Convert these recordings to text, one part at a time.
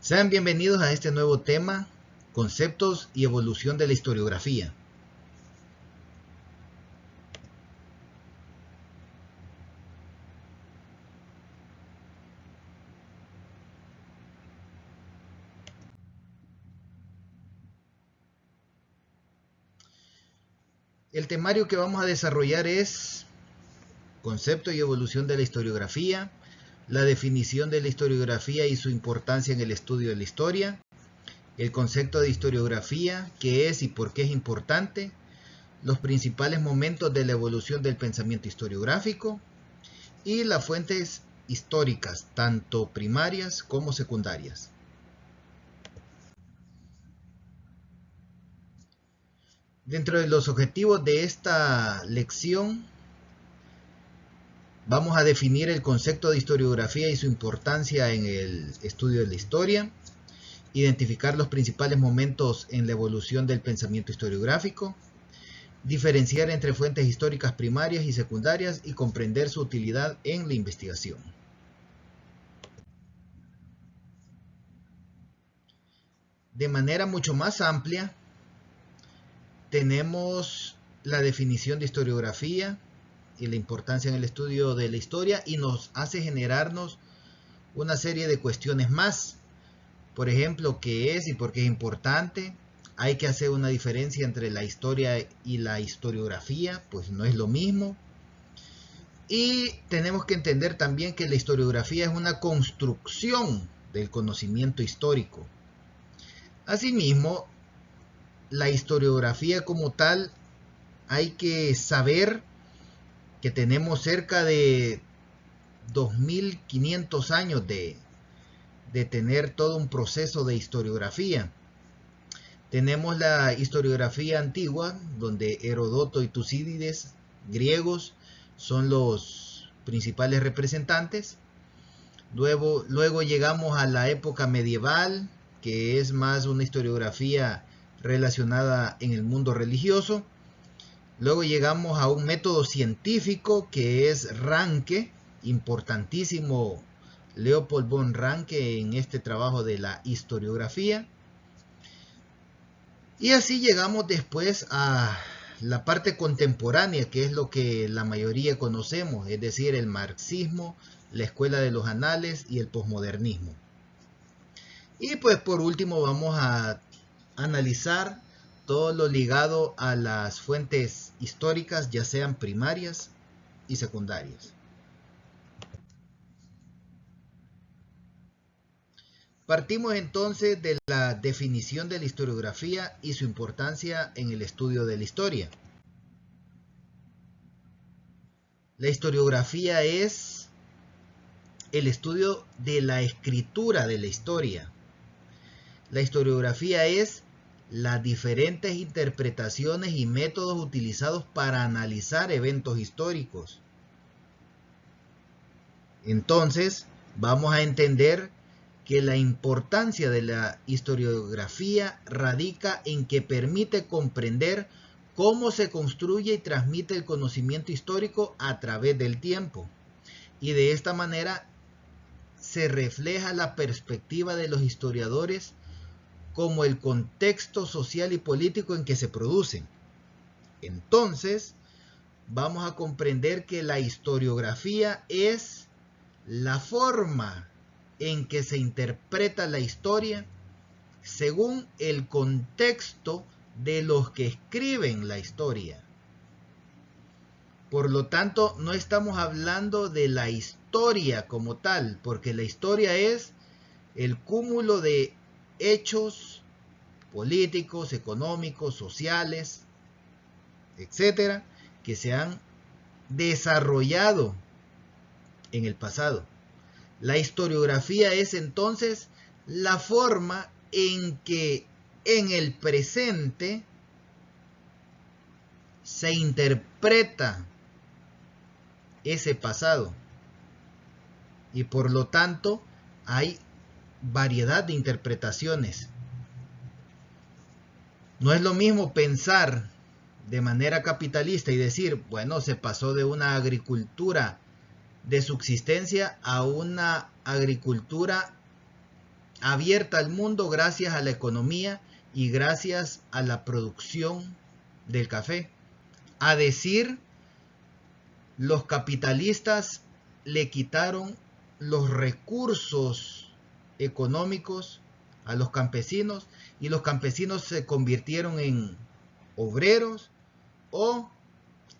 Sean bienvenidos a este nuevo tema, conceptos y evolución de la historiografía. El temario que vamos a desarrollar es concepto y evolución de la historiografía, la definición de la historiografía y su importancia en el estudio de la historia, el concepto de historiografía, qué es y por qué es importante, los principales momentos de la evolución del pensamiento historiográfico y las fuentes históricas, tanto primarias como secundarias. Dentro de los objetivos de esta lección, vamos a definir el concepto de historiografía y su importancia en el estudio de la historia, identificar los principales momentos en la evolución del pensamiento historiográfico, diferenciar entre fuentes históricas primarias y secundarias y comprender su utilidad en la investigación. De manera mucho más amplia, tenemos la definición de historiografía y la importancia en el estudio de la historia, y nos hace generarnos una serie de cuestiones más. Por ejemplo, ¿qué es y por qué es importante? Hay que hacer una diferencia entre la historia y la historiografía, pues no es lo mismo. Y tenemos que entender también que la historiografía es una construcción del conocimiento histórico. Asimismo, la historiografía como tal, hay que saber que tenemos cerca de 2500 años de tener todo un proceso de historiografía. Tenemos la historiografía antigua, donde Heródoto y Tucídides, griegos, son los principales representantes. Luego llegamos a la época medieval, que es más una historiografía relacionada en el mundo religioso. Luego llegamos a un método científico que es Ranke, importantísimo Leopold von Ranke en este trabajo de la historiografía. Y así llegamos después a la parte contemporánea, que es lo que la mayoría conocemos, es decir, el marxismo, la escuela de los anales y el posmodernismo. Y pues por último vamos a analizar todo lo ligado a las fuentes históricas, ya sean primarias y secundarias. Partimos entonces de la definición de la historiografía y su importancia en el estudio de la historia. La historiografía es el estudio de la escritura de la historia. La historiografía es las diferentes interpretaciones y métodos utilizados para analizar eventos históricos. Entonces, vamos a entender que la importancia de la historiografía radica en que permite comprender cómo se construye y transmite el conocimiento histórico a través del tiempo. Y de esta manera se refleja la perspectiva de los historiadores como el contexto social y político en que se producen. Entonces, vamos a comprender que la historiografía es la forma en que se interpreta la historia según el contexto de los que escriben la historia. Por lo tanto, no estamos hablando de la historia como tal, porque la historia es el cúmulo de hechos políticos, económicos, sociales, etcétera, que se han desarrollado en el pasado. La historiografía es entonces la forma en que en el presente se interpreta ese pasado, y por lo tanto hay variedad de interpretaciones. No es lo mismo pensar de manera capitalista y decir, bueno, se pasó de una agricultura de subsistencia a una agricultura abierta al mundo gracias a la economía y gracias a la producción del café. A decir, los capitalistas le quitaron los recursos económicos a los campesinos y los campesinos se convirtieron en obreros o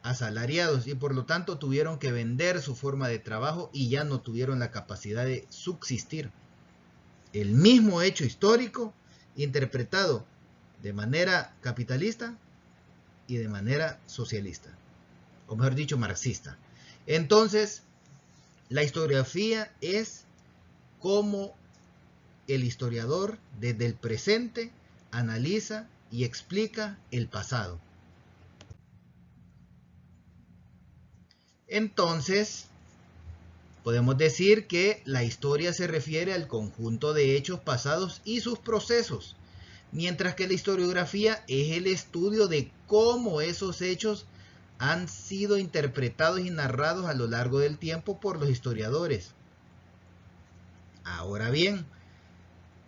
asalariados y por lo tanto tuvieron que vender su forma de trabajo y ya no tuvieron la capacidad de subsistir. El mismo hecho histórico interpretado de manera capitalista y de manera socialista, o mejor dicho, marxista. Entonces, la historiografía es cómo el historiador desde el presente analiza y explica el pasado. Entonces, podemos decir que la historia se refiere al conjunto de hechos pasados y sus procesos, mientras que la historiografía es el estudio de cómo esos hechos han sido interpretados y narrados a lo largo del tiempo por los historiadores. Ahora bien,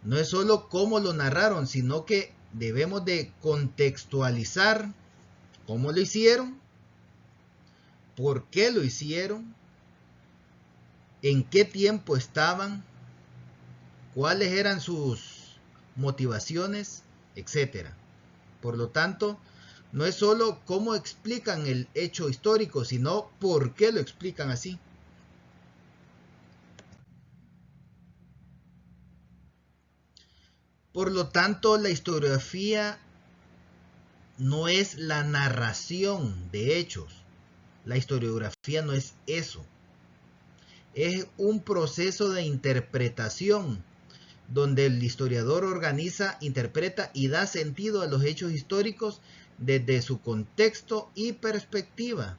no es solo cómo lo narraron, sino que debemos de contextualizar cómo lo hicieron, por qué lo hicieron, en qué tiempo estaban, cuáles eran sus motivaciones, etc. Por lo tanto, no es solo cómo explican el hecho histórico, sino por qué lo explican así. Por lo tanto, la historiografía no es la narración de hechos. La historiografía no es eso. Es un proceso de interpretación donde el historiador organiza, interpreta y da sentido a los hechos históricos desde su contexto y perspectiva.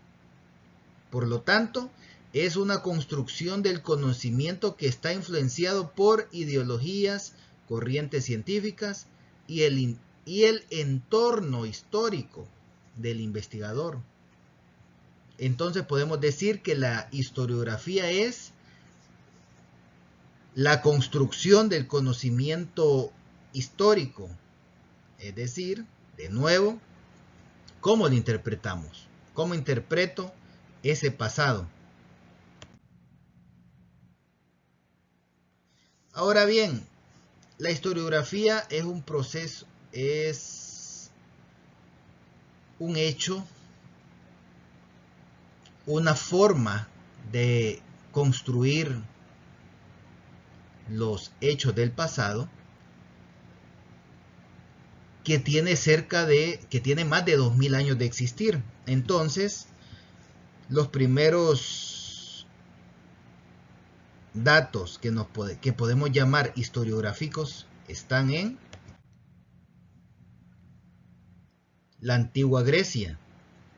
Por lo tanto, es una construcción del conocimiento que está influenciado por ideologías, corrientes científicas y el entorno histórico del investigador. Entonces podemos decir que la historiografía es la construcción del conocimiento histórico, es decir, de nuevo, ¿cómo lo interpretamos? ¿Cómo interpreto ese pasado? Ahora bien, la historiografía es un proceso, es un hecho, una forma de construir los hechos del pasado que tiene más de 2000 años de existir. Entonces, los primeros datos que podemos llamar historiográficos están en la antigua Grecia,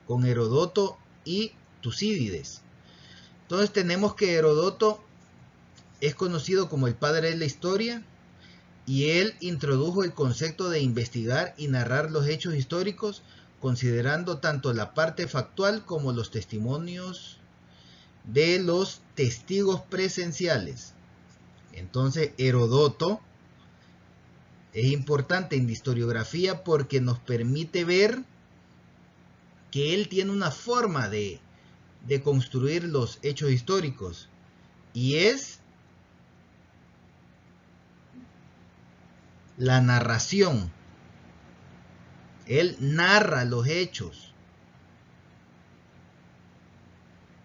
con Heródoto y Tucídides. Entonces tenemos que Heródoto es conocido como el padre de la historia y él introdujo el concepto de investigar y narrar los hechos históricos considerando tanto la parte factual como los testimonios de los testigos presenciales. Entonces Heródoto es importante en la historiografía porque nos permite ver que él tiene una forma de construir los hechos históricos y es la narración. Él narra los hechos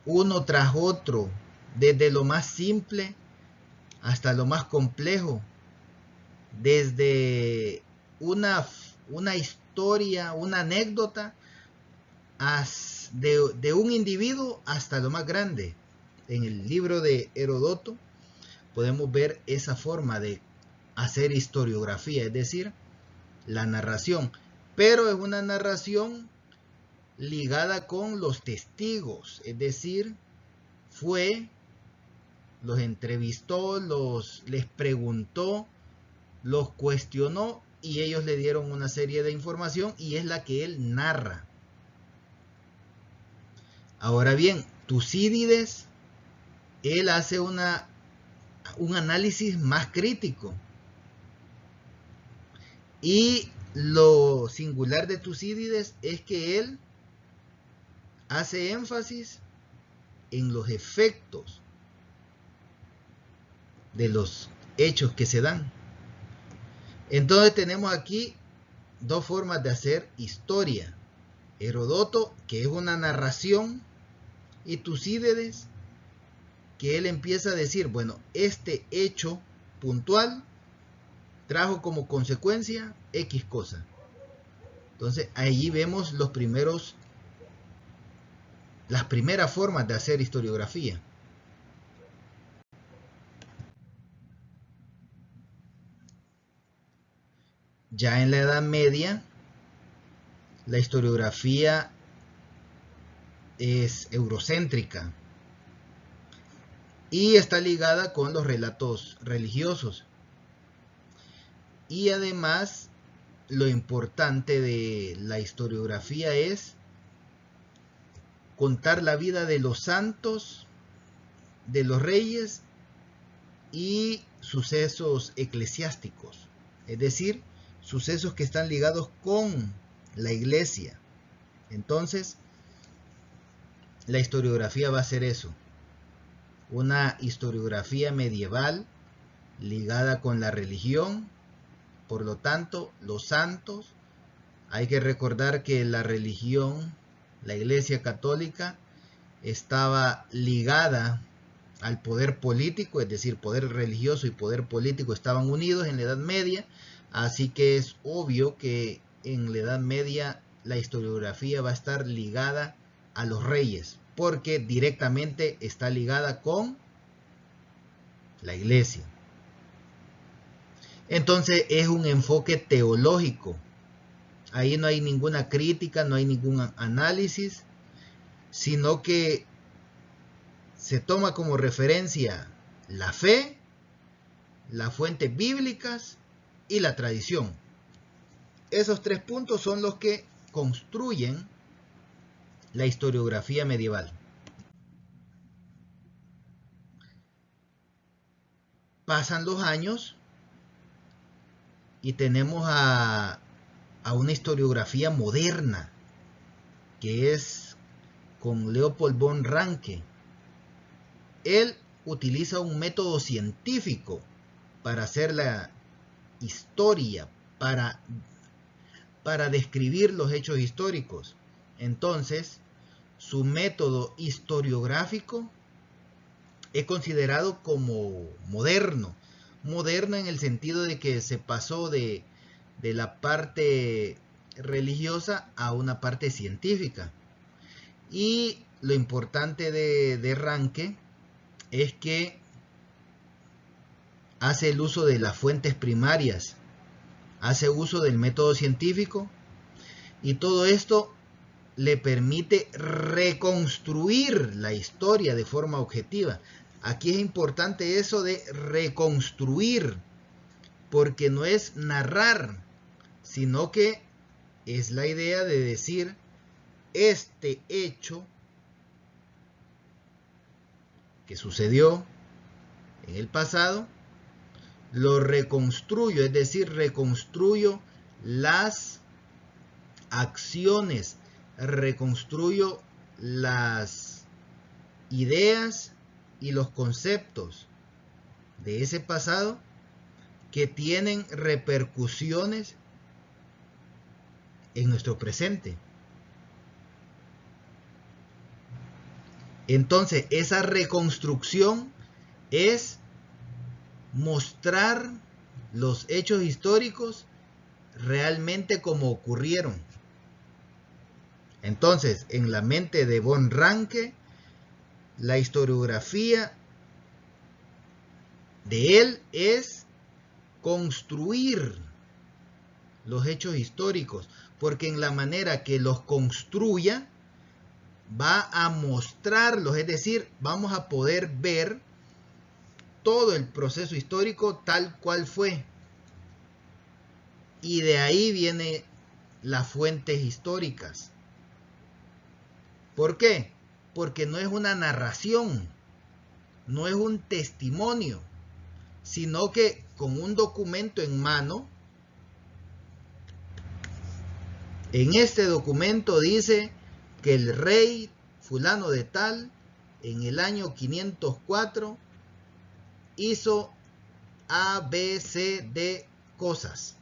uno tras otro, desde lo más simple hasta lo más complejo, desde una historia, una anécdota de un individuo hasta lo más grande. En el libro de Heródoto podemos ver esa forma de hacer historiografía, es decir, la narración, pero es una narración ligada con los testigos, es decir, los entrevistó, les preguntó, los cuestionó y ellos le dieron una serie de información y es la que él narra. Ahora bien, Tucídides, él hace un análisis más crítico Y lo singular de Tucídides es que él hace énfasis en los efectos de los hechos que se dan. Entonces tenemos aquí dos formas de hacer historia. Heródoto, que es una narración, y Tucídides, que él empieza a decir, bueno, este hecho puntual trajo como consecuencia X cosa. Entonces allí vemos las primeras formas de hacer historiografía. Ya en la Edad Media, la historiografía es eurocéntrica y está ligada con los relatos religiosos. Y además, lo importante de la historiografía es contar la vida de los santos, de los reyes y sucesos eclesiásticos, es decir, sucesos que están ligados con la iglesia. Entonces, la historiografía va a ser eso, una historiografía medieval ligada con la religión. Por lo tanto, los santos, hay que recordar que la religión, la Iglesia Católica, estaba ligada al poder político, es decir, poder religioso y poder político estaban unidos en la Edad Media, así que es obvio que en la Edad Media la historiografía va a estar ligada a los reyes, porque directamente está ligada con la Iglesia. Entonces es un enfoque teológico. Ahí no hay ninguna crítica, no hay ningún análisis, sino que se toma como referencia la fe, las fuentes bíblicas y la tradición. Esos tres puntos son los que construyen la historiografía medieval. Pasan los años y tenemos a una historiografía moderna, que es con Leopold von Ranke. Él utiliza un método científico para hacer la historia, para describir los hechos históricos. Entonces, su método historiográfico es considerado como moderno en el sentido de que se pasó de la parte religiosa a una parte científica. Y lo importante de Ranke es que hace el uso de las fuentes primarias, hace uso del método científico, y todo esto le permite reconstruir la historia de forma objetiva. Aquí es importante eso de reconstruir, porque no es narrar, sino que es la idea de decir, este hecho que sucedió en el pasado, lo reconstruyo, es decir, reconstruyo las acciones, reconstruyo las ideas y los conceptos de ese pasado que tienen repercusiones en nuestro presente. Entonces, esa reconstrucción es mostrar los hechos históricos realmente como ocurrieron. Entonces, en la mente de von Ranke, la historiografía de él es construir los hechos históricos, porque en la manera que los construya, va a mostrarlos, es decir, vamos a poder ver todo el proceso histórico tal cual fue. Y de ahí vienen las fuentes históricas. ¿Por qué? Porque no es una narración, no es un testimonio, sino que con un documento en mano En este documento dice que el rey fulano de tal, en el año 504, hizo A, B, C, D cosas.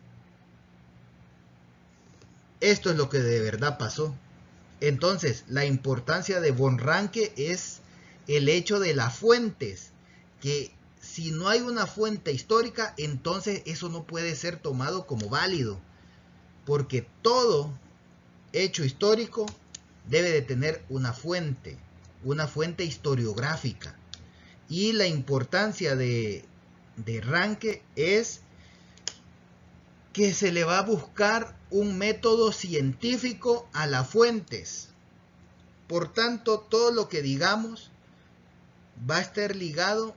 Esto es lo que de verdad pasó. Entonces, la importancia de von Ranke es el hecho de las fuentes, que si no hay una fuente histórica, entonces eso no puede ser tomado como válido, porque todo hecho histórico debe de tener una fuente historiográfica. Y la importancia de Ranke es que se le va a buscar un método científico a las fuentes. Por tanto, todo lo que digamos va a estar ligado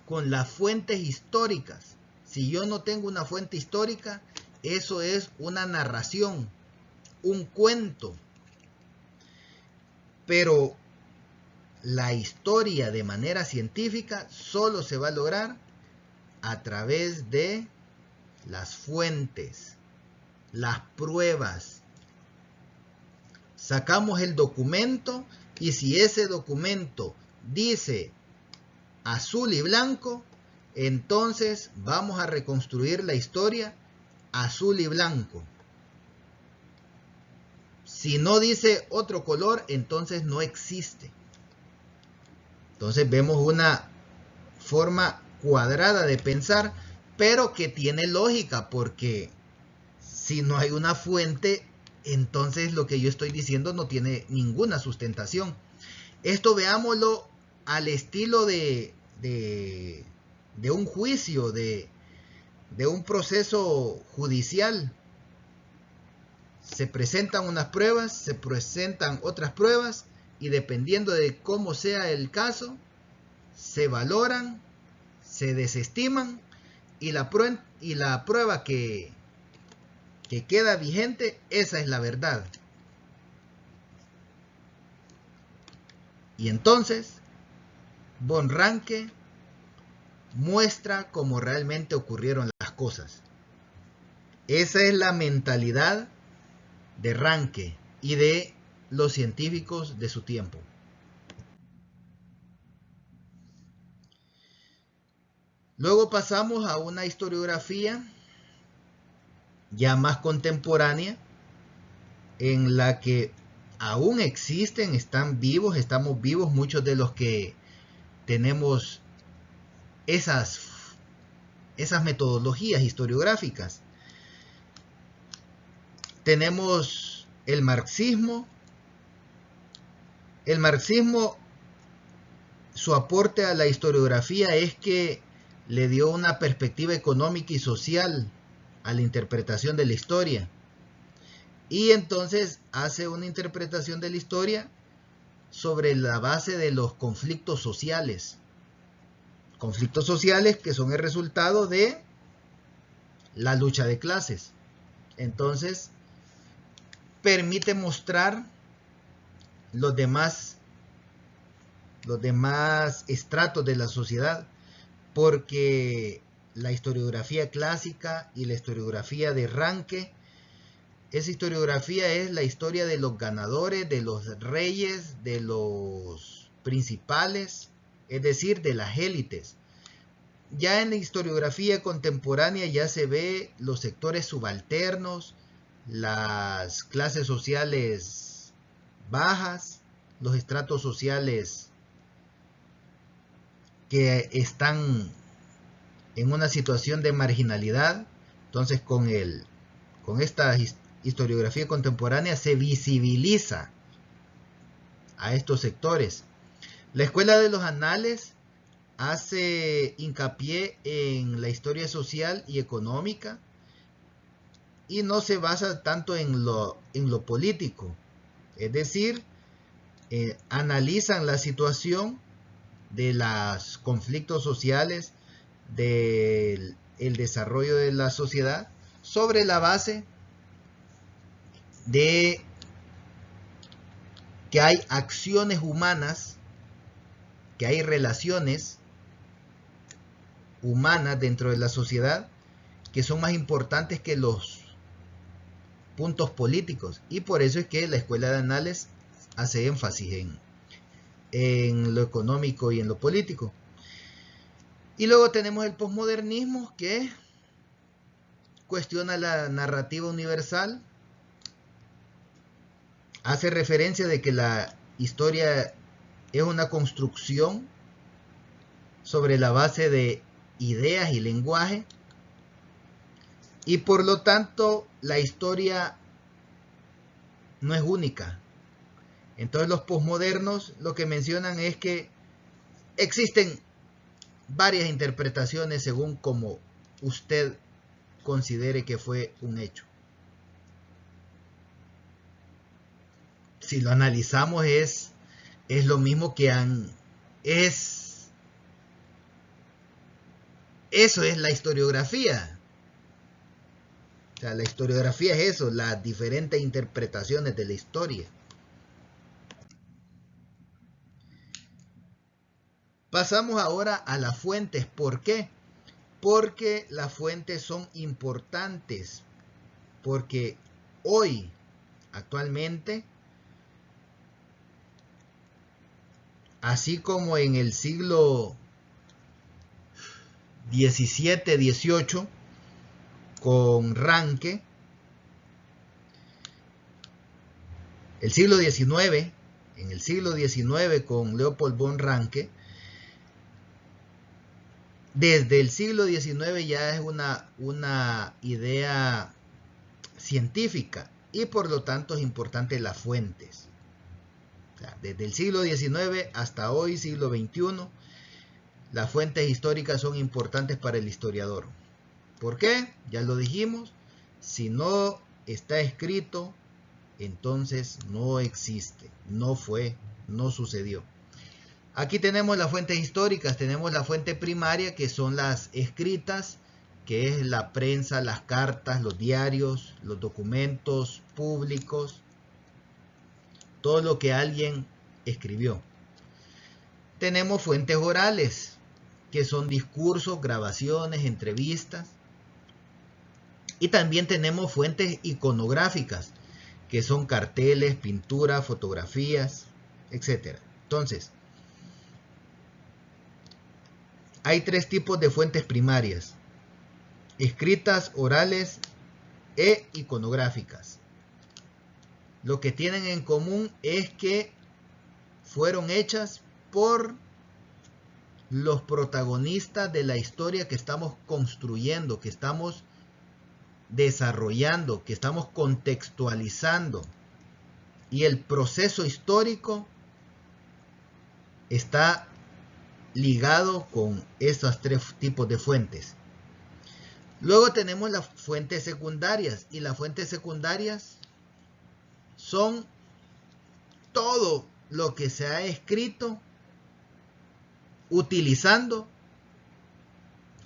con las fuentes históricas. Si yo no tengo una fuente histórica, eso es una narración, un cuento. Pero la historia de manera científica solo se va a lograr a través de las fuentes, las pruebas. Sacamos el documento y si ese documento dice azul y blanco, entonces vamos a reconstruir la historia azul y blanco. Si no dice otro color, entonces no existe. Entonces vemos una forma cuadrada de pensar, pero que tiene lógica, porque si no hay una fuente, entonces lo que yo estoy diciendo no tiene ninguna sustentación. Esto veámoslo al estilo de un juicio, de un proceso judicial. Se presentan unas pruebas, se presentan otras pruebas, y dependiendo de cómo sea el caso, se valoran, se desestiman, y la prueba que queda vigente, esa es la verdad. Y entonces, von Ranke muestra cómo realmente ocurrieron las cosas. Esa es la mentalidad de Ranke y de los científicos de su tiempo. Luego pasamos a una historiografía ya más contemporánea, en la que aún existen, están vivos, estamos vivos muchos de los que tenemos esas metodologías historiográficas. Tenemos el marxismo. El marxismo, su aporte a la historiografía es que le dio una perspectiva económica y social a la interpretación de la historia. Y entonces hace una interpretación de la historia sobre la base de los conflictos sociales. Conflictos sociales que son el resultado de la lucha de clases. Entonces, permite mostrar los demás estratos de la sociedad, porque la historiografía clásica y la historiografía de Ranke, esa historiografía es la historia de los ganadores, de los reyes, de los principales, es decir, de las élites. Ya en la historiografía contemporánea ya se ve los sectores subalternos, las clases sociales bajas, los estratos sociales que están en una situación de marginalidad. Entonces con esta historiografía contemporánea se visibiliza a estos sectores. La Escuela de los Anales hace hincapié en la historia social y económica y no se basa tanto en lo político. Es decir, analizan la situación de los conflictos sociales, del desarrollo de la sociedad, sobre la base de que hay acciones humanas, que hay relaciones humanas dentro de la sociedad que son más importantes que los puntos políticos. Y por eso es que la Escuela de Anales hace énfasis en lo económico y en lo político. Y luego tenemos el posmodernismo, que cuestiona la narrativa universal, hace referencia de que la historia es una construcción sobre la base de ideas y lenguaje, y por lo tanto la historia no es única. Entonces los posmodernos lo que mencionan es que existen varias interpretaciones según como usted considere que fue un hecho. Si lo analizamos es lo mismo que eso es la historiografía. O sea, la historiografía es eso, las diferentes interpretaciones de la historia. Pasamos ahora a las fuentes. ¿Por qué? Porque las fuentes son importantes. Porque hoy, actualmente, así como en el siglo XVII, XVIII, con Ranke, el siglo XIX, en el siglo XIX con Leopold von Ranke, desde el siglo XIX ya es una idea científica y por lo tanto es importante las fuentes. O sea, desde el siglo XIX hasta hoy, siglo XXI, las fuentes históricas son importantes para el historiador. ¿Por qué? Ya lo dijimos, si no está escrito, entonces no existe, no fue, no sucedió. Aquí tenemos las fuentes históricas, tenemos la fuente primaria, que son las escritas, que es la prensa, las cartas, los diarios, los documentos públicos, todo lo que alguien escribió. Tenemos fuentes orales, que son discursos, grabaciones, entrevistas. Y también tenemos fuentes iconográficas, que son carteles, pinturas, fotografías, etc. Entonces, hay tres tipos de fuentes primarias: escritas, orales e iconográficas. Lo que tienen en común es que fueron hechas por los protagonistas de la historia que estamos construyendo, que estamos desarrollando, que estamos contextualizando. Y el proceso histórico está ligado con estos tres tipos de fuentes. Luego tenemos las fuentes secundarias, y las fuentes secundarias son todo lo que se ha escrito utilizando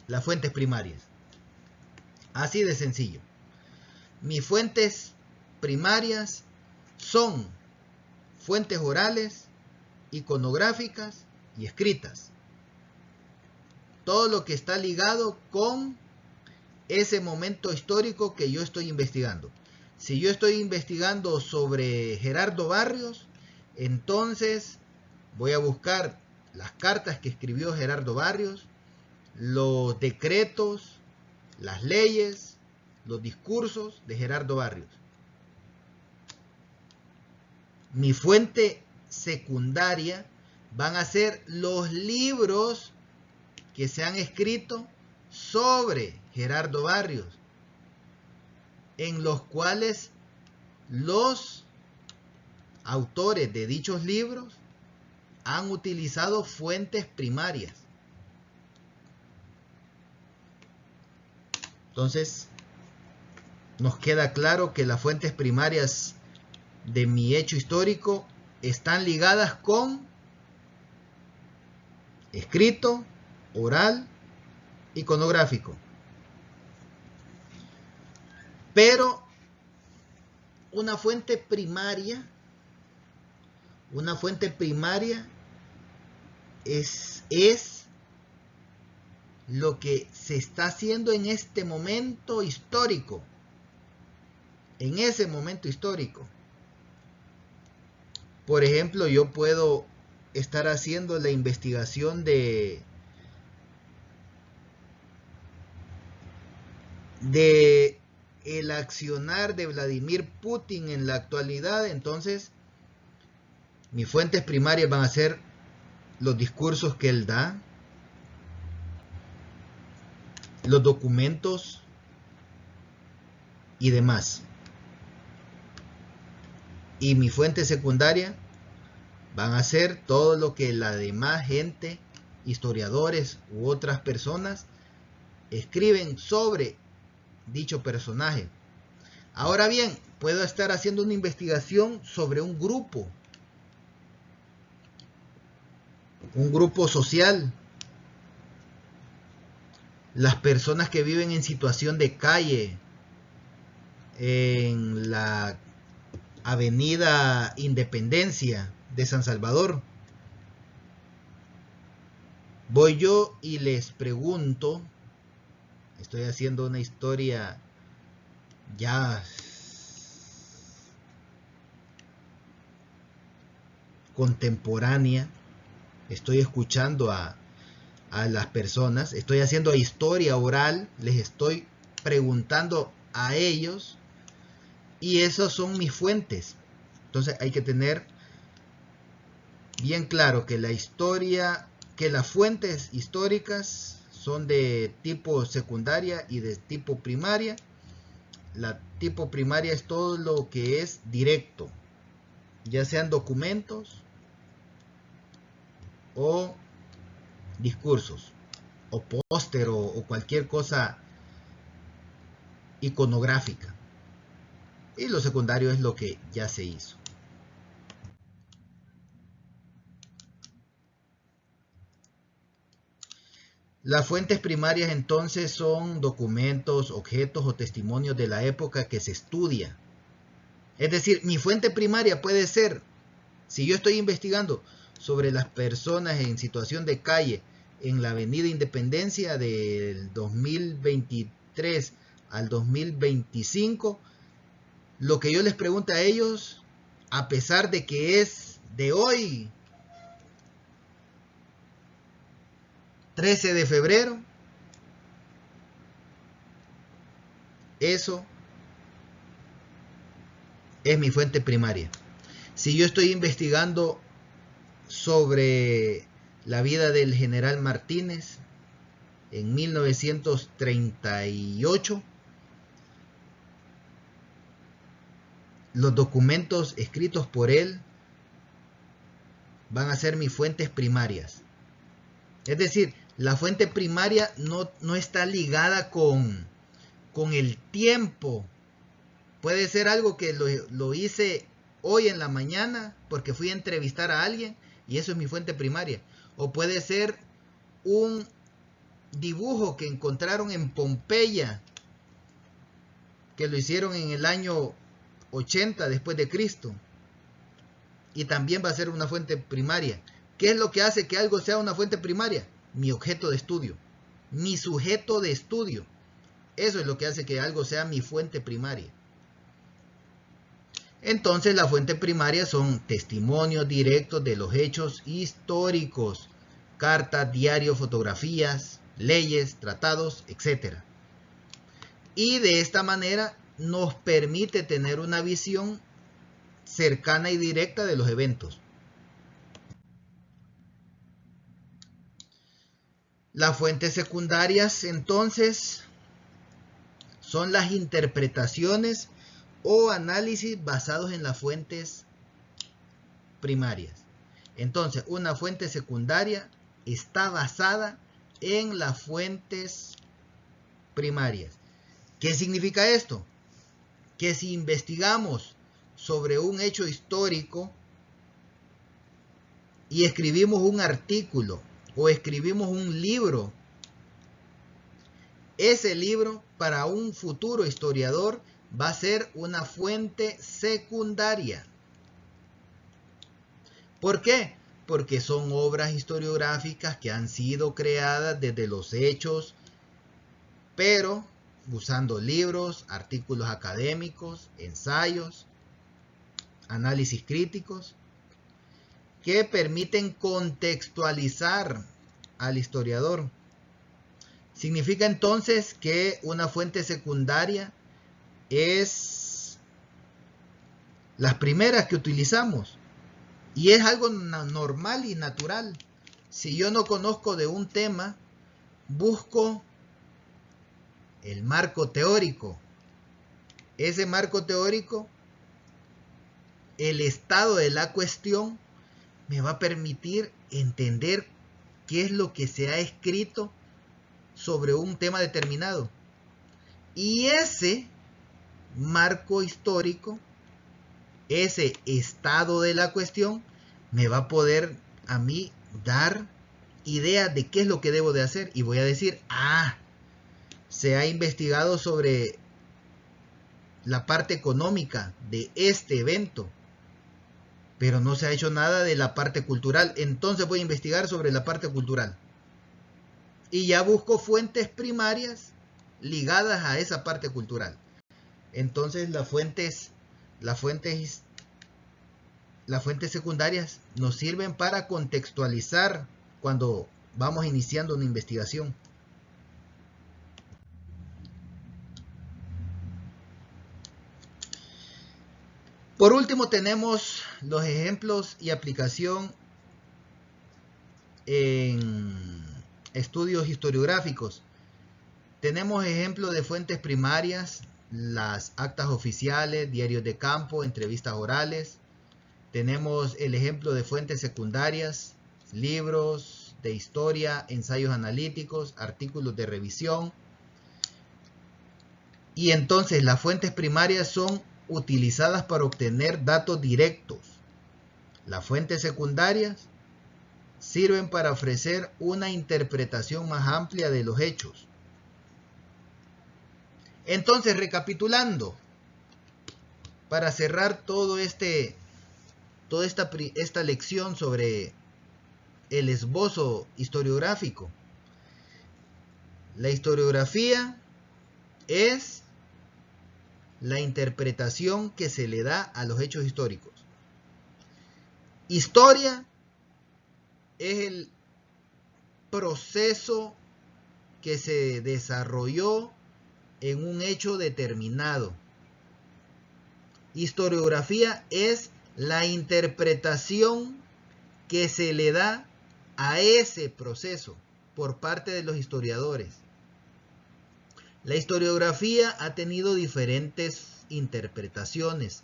las fuentes primarias. Así de sencillo. Mis fuentes primarias son fuentes orales, iconográficas y escritas. Todo lo que está ligado con ese momento histórico que yo estoy investigando. Si yo estoy investigando sobre Gerardo Barrios, entonces voy a buscar las cartas que escribió Gerardo Barrios, los decretos, las leyes, los discursos de Gerardo Barrios. Mi fuente secundaria van a ser los libros que se han escrito sobre Gerardo Barrios, en los cuales los autores de dichos libros han utilizado fuentes primarias. Entonces, nos queda claro que las fuentes primarias de mi hecho histórico están ligadas con escrito, oral, iconográfico. Pero una fuente primaria es lo que se está haciendo en este momento histórico. en ese momento histórico. Por ejemplo, yo puedo estar haciendo la investigación de el accionar de Vladimir Putin en la actualidad. Entonces mis fuentes primarias van a ser los discursos que él da, los documentos y demás. Y mi fuente secundaria van a ser todo lo que la demás gente, historiadores u otras personas, escriben sobre dicho personaje. Ahora bien, puedo estar haciendo una investigación sobre un grupo social, las personas que viven en situación de calle en la Avenida Independencia de San Salvador. Voy yo y les pregunto, estoy haciendo una historia ya contemporánea, estoy escuchando a las personas, estoy haciendo historia oral, les estoy preguntando a ellos y esas son mis fuentes. Entonces hay que tener bien claro que la historia, que las fuentes históricas son de tipo secundaria y de tipo primaria. La tipo primaria es todo lo que es directo, ya sean documentos o discursos o póster o cualquier cosa iconográfica. Y lo secundario es lo que ya se hizo. Las fuentes primarias entonces son documentos, objetos o testimonios de la época que se estudia. Es decir, mi fuente primaria puede ser, si yo estoy investigando sobre las personas en situación de calle en la Avenida Independencia del 2023 al 2025, lo que yo les pregunto a ellos, a pesar de que es de hoy, 13 de febrero, eso es mi fuente primaria. Si yo estoy investigando sobre la vida del general Martínez en 1938, los documentos escritos por él van a ser mis fuentes primarias. Es decir, la fuente primaria no está ligada con el tiempo. Puede ser algo que lo hice hoy en la mañana porque fui a entrevistar a alguien y eso es mi fuente primaria. O puede ser un dibujo que encontraron en Pompeya, que lo hicieron en el año 80 después de Cristo, y también va a ser una fuente primaria. ¿Qué es lo que hace que algo sea una fuente primaria? Mi objeto de estudio, mi sujeto de estudio. Eso es lo que hace que algo sea mi fuente primaria. Entonces la fuente primaria son testimonios directos de los hechos históricos, cartas, diarios, fotografías, leyes, tratados, etc. Y de esta manera nos permite tener una visión cercana y directa de los eventos. Las fuentes secundarias entonces son las interpretaciones o análisis basados en las fuentes primarias. Entonces, una fuente secundaria está basada en las fuentes primarias. ¿Qué significa esto? Que si investigamos sobre un hecho histórico y escribimos un artículo o escribimos un libro, ese libro para un futuro historiador va a ser una fuente secundaria. ¿Por qué? Porque son obras historiográficas que han sido creadas desde los hechos, pero usando libros, artículos académicos, ensayos, análisis críticos, que permiten contextualizar al historiador. Significa entonces que una fuente secundaria es las primeras que utilizamos y es algo normal y natural. Si yo no conozco de un tema, busco el marco teórico. Ese marco teórico, el estado de la cuestión, me va a permitir entender qué es lo que se ha escrito sobre un tema determinado. Y ese marco histórico, ese estado de la cuestión, me va a poder a mí dar idea de qué es lo que debo de hacer. Y voy a decir, se ha investigado sobre la parte económica de este evento, pero no se ha hecho nada de la parte cultural. Entonces voy a investigar sobre la parte cultural. Y ya busco fuentes primarias ligadas a esa parte cultural. Entonces las fuentes secundarias nos sirven para contextualizar cuando vamos iniciando una investigación. Por último, tenemos los ejemplos y aplicación en estudios historiográficos. Tenemos ejemplos de fuentes primarias, las actas oficiales, diarios de campo, entrevistas orales. Tenemos el ejemplo de fuentes secundarias, libros de historia, ensayos analíticos, artículos de revisión. Y entonces las fuentes primarias son utilizadas para obtener datos directos. Las fuentes secundarias sirven para ofrecer una interpretación más amplia de los hechos. Entonces, recapitulando, para cerrar toda esta lección sobre el esbozo historiográfico, la historiografía es la interpretación que se le da a los hechos históricos. Historia es el proceso que se desarrolló en un hecho determinado. Historiografía es la interpretación que se le da a ese proceso por parte de los historiadores. La historiografía ha tenido diferentes interpretaciones.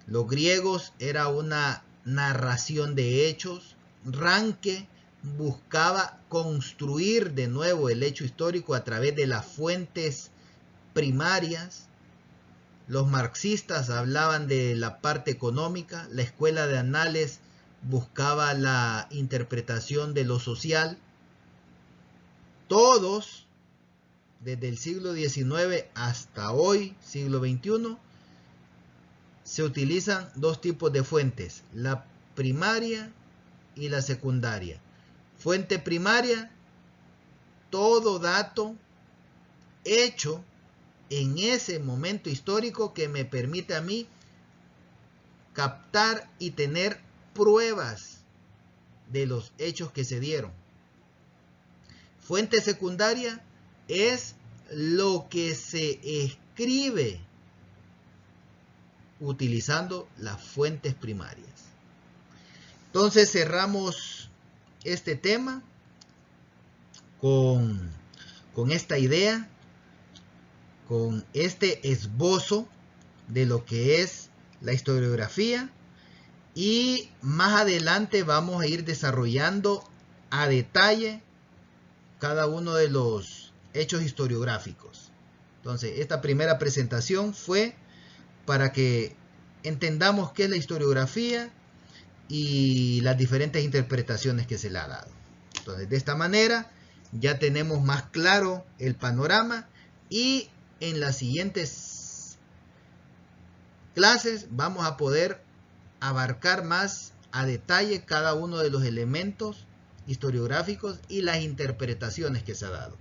Los griegos era una narración de hechos. Ranke buscaba construir de nuevo el hecho histórico a través de las fuentes primarias. Los marxistas hablaban de la parte económica. La escuela de Annales buscaba la interpretación de lo social. Todos, desde el siglo XIX hasta hoy, siglo XXI, se utilizan dos tipos de fuentes, la primaria y la secundaria. Fuente primaria, todo dato hecho en ese momento histórico que me permite a mí captar y tener pruebas de los hechos que se dieron. Fuente secundaria es lo que se escribe utilizando las fuentes primarias. Entonces cerramos este tema con esta idea, con este esbozo de lo que es la historiografía, y más adelante vamos a ir desarrollando a detalle cada uno de los hechos historiográficos. Entonces, esta primera presentación fue para que entendamos qué es la historiografía y las diferentes interpretaciones que se le ha dado. Entonces, de esta manera ya tenemos más claro el panorama, y en las siguientes clases vamos a poder abarcar más a detalle cada uno de los elementos historiográficos y las interpretaciones que se ha dado.